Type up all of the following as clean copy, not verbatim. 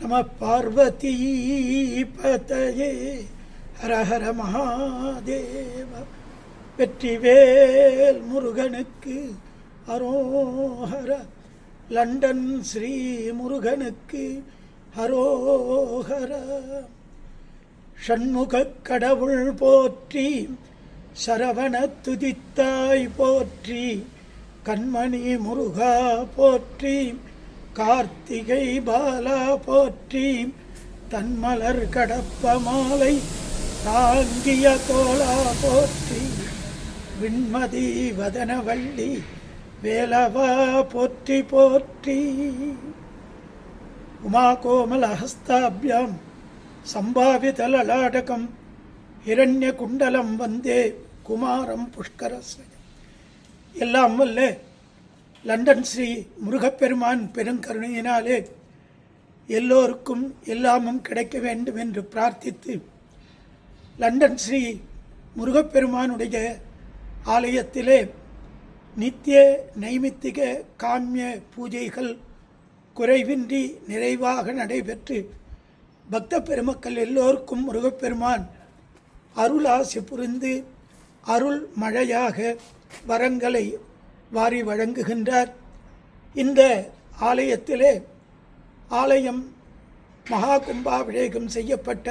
நம பார்வதி பதயே ஹர ஹர மகாதேவ. வெற்றிவேல் முருகனுக்கு அரோஹர. லண்டன் ஸ்ரீ முருகனுக்கு அரோஹர. ஷண்முகக் கடவுள் போற்றி, சரவண துதித்தாய் போற்றி, கண்மணி முருகா போற்றி, கார்த்திகை பாலா போற்றி, தன்மலர் கடப்ப மாலை தாங்கிய தோளா போற்றி, விண்மதி வதனவள்ளி வேலவா போற்றி போற்றி. உமா கோமல ஹஸ்தாபியாம் சம்பாவித லலாடகம் இரண்ய குண்டலம் வந்தே குமாரம் புஷ்கரஸ்ய. எல்லாம் வல்ல லண்டன் ஸ்ரீ முருகப்பெருமான் பெருங்கருணையினாலே எல்லோருக்கும் எல்லாமும் கிடைக்க வேண்டும் என்று பிரார்த்தித்து, லண்டன் ஸ்ரீ முருகப்பெருமானுடைய ஆலயத்திலே நித்திய நைமித்திக காமிய பூஜைகள் குறைவின்றி நிறைவாக நடைபெற்று பக்த பெருமக்கள் எல்லோருக்கும் முருகப்பெருமான் அருளாசி புரிந்து அருள் மழையாக வரங்களை வாரி வழங்குகின்றார். இந்த ஆலயத்திலே ஆலயம் மகா கும்பாபிஷேகம் செய்யப்பட்ட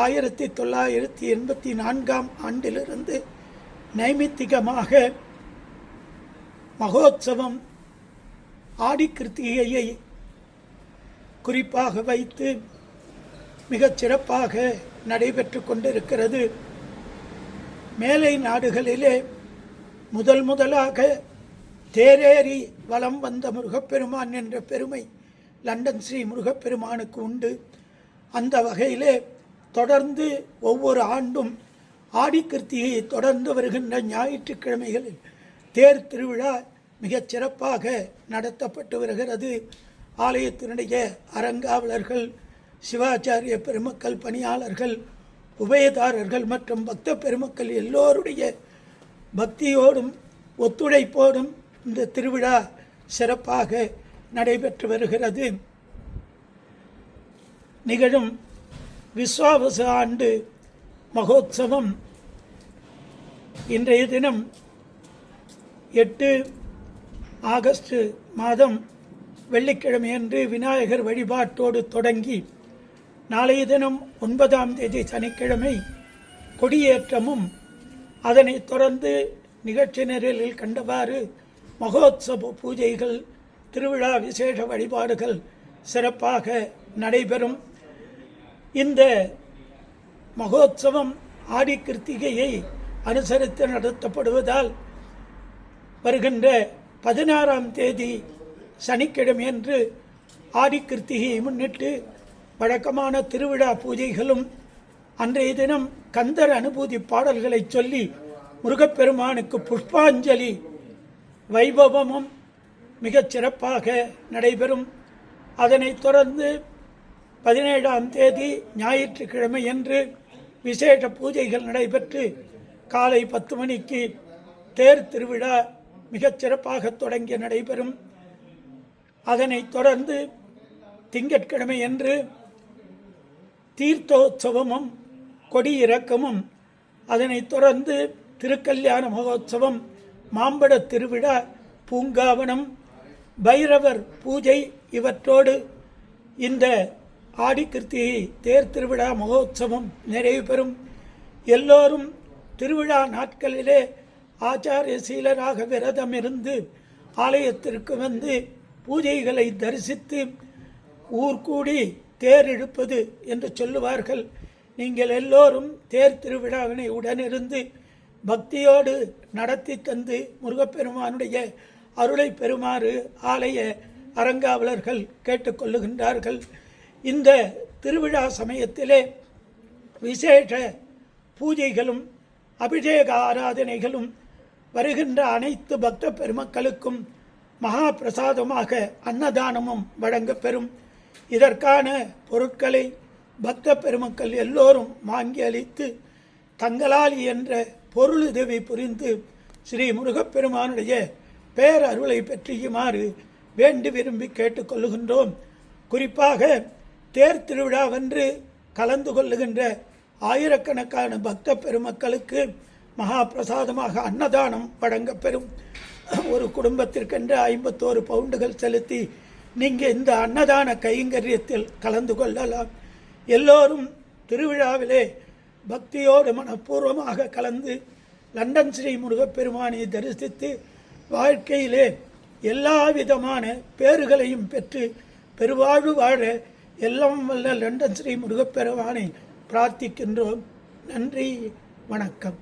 1984 ஆண்டிலிருந்து நைமித்திகமாக மகோத்சவம் ஆடி கிருத்திகையை குறிப்பாக வைத்து மிகச் சிறப்பாக நடைபெற்று கொண்டிருக்கிறது. மேலை நாடுகளிலே முதலாக தேரேறி வலம் வந்த முருகப்பெருமான் என்ற பெருமை லண்டன் ஸ்ரீ முருகப்பெருமானுக்கு உண்டு. அந்த வகையிலே தொடர்ந்து ஒவ்வொரு ஆண்டும் ஆடி கிருத்திகையை தொடர்ந்து வருகின்ற ஞாயிற்றுக்கிழமைகளில் தேர் திருவிழா மிகச் சிறப்பாக நடத்தப்பட்டு வருகிறது. ஆலயத்தினுடைய அறங்காவலர்கள், சிவாச்சாரிய பெருமக்கள், பணியாளர்கள், உபயதாரர்கள் மற்றும் பக்த பெருமக்கள் எல்லோருடைய பக்தியோடும் ஒத்துழைப்போடும் இந்த திருவிழா சிறப்பாக நடைபெற்று வருகிறது. நிகழும் விஸ்வாவச ஆண்டு மகோத்சவம் இன்றைய தினம் 8 ஆகஸ்ட் மாதம் வெள்ளிக்கிழமையன்று விநாயகர் வழிபாட்டோடு தொடங்கி நாளைய தினம் 9ஆம் தேதி சனிக்கிழமை கொடியேற்றமும், அதனைத் தொடர்ந்து நிகழ்ச்சி நிரலில் கண்டவாறு மகோத்சவ பூஜைகள், திருவிழா விசேஷ வழிபாடுகள் சிறப்பாக நடைபெறும். இந்த மகோத்சவம் ஆடி கிருத்திகையை அனுசரித்து நடத்தப்படுவதால் வருகின்ற 16ஆம் தேதி சனிக்கிழமையன்று ஆடி கிருத்திகையை முன்னிட்டு வழக்கமான திருவிழா பூஜைகளும், அன்றைய தினம் கந்தர் அனுபூதி பாடல்களை சொல்லி முருகப்பெருமானுக்கு புஷ்பாஞ்சலி வைபவமும் மிகச் சிறப்பாக நடைபெறும். அதனைத் தொடர்ந்து 17ஆம் தேதி ஞாயிற்றுக்கிழமை என்று விசேஷ பூஜைகள் நடைபெற்று காலை 10 மணிக்கு தேர் திருவிழா மிகச் சிறப்பாக தொடங்கி நடைபெறும். அதனைத் தொடர்ந்து திங்கட்கிழமை என்று தீர்த்தோத்சவமும் கொடியிறக்கமும், அதனைத் தொடர்ந்து திருக்கல்யாண மகோத்சவம், மாம்பட திருவிழா, பூங்காவனம், பைரவர் பூஜை இவற்றோடு இந்த ஆடி கிருத்திகை தேர் திருவிழா மகோத்சவம் நிறைவு பெறும். எல்லோரும் திருவிழா நாட்களிலே ஆச்சாரிய சீலராக விரதம் இருந்து ஆலயத்திற்கு வந்து பூஜைகளை தரிசித்து ஊர் கூடி தேர் இழுப்பது என்று சொல்லுவார்கள். நீங்கள் எல்லோரும் தேர் திருவிழாவினை உடனிருந்து பக்தியோடு நடத்தி தந்து முருகப்பெருமானுடைய அருளை பெறுமாறு ஆலய அறங்காவலர்கள் கேட்டுக்கொள்ளுகின்றார்கள். இந்த திருவிழா சமயத்திலே விசேஷ பூஜைகளும் அபிஷேக ஆராதனைகளும் வருகின்ற அனைத்து பக்த பெருமக்களுக்கும் மகா பிரசாதமாக அன்னதானமும் வழங்கப்பெறும். இதற்கான பொருட்களை பக்த பெருமக்கள் எல்லோரும் வாங்கி அளித்து தங்களால் என்ற பொருளுதவி புரிந்து ஸ்ரீ முருகப்பெருமானுடைய பேரருளை பெற்றியுமாறு வேண்டி விரும்பி கேட்டுக்கொள்ளுகின்றோம். குறிப்பாக தேர் திருவிழாவென்று கலந்து கொள்ளுகின்ற ஆயிரக்கணக்கான பக்த பெருமக்களுக்கு மகா பிரசாதமாக அன்னதானம் வழங்கப்பெறும். ஒரு குடும்பத்திற்கென்று 51 பவுண்டுகள் செலுத்தி நீங்கள் இந்த அன்னதான கைங்கரியத்தில் கலந்து கொள்ளலாம். எல்லோரும் திருவிழாவிலே பக்தியோடு மனப்பூர்வமாக கலந்து லண்டன் ஸ்ரீ முருகப்பெருமானை தரிசித்து வாழ்க்கையிலே எல்லா விதமான பேறுகளையும் பெற்று பெருவாழ்வு வாழ எல்லாம் வல்ல லண்டன் ஸ்ரீ முருகப்பெருமானை பிரார்த்திக்கின்றோம். நன்றி, வணக்கம்.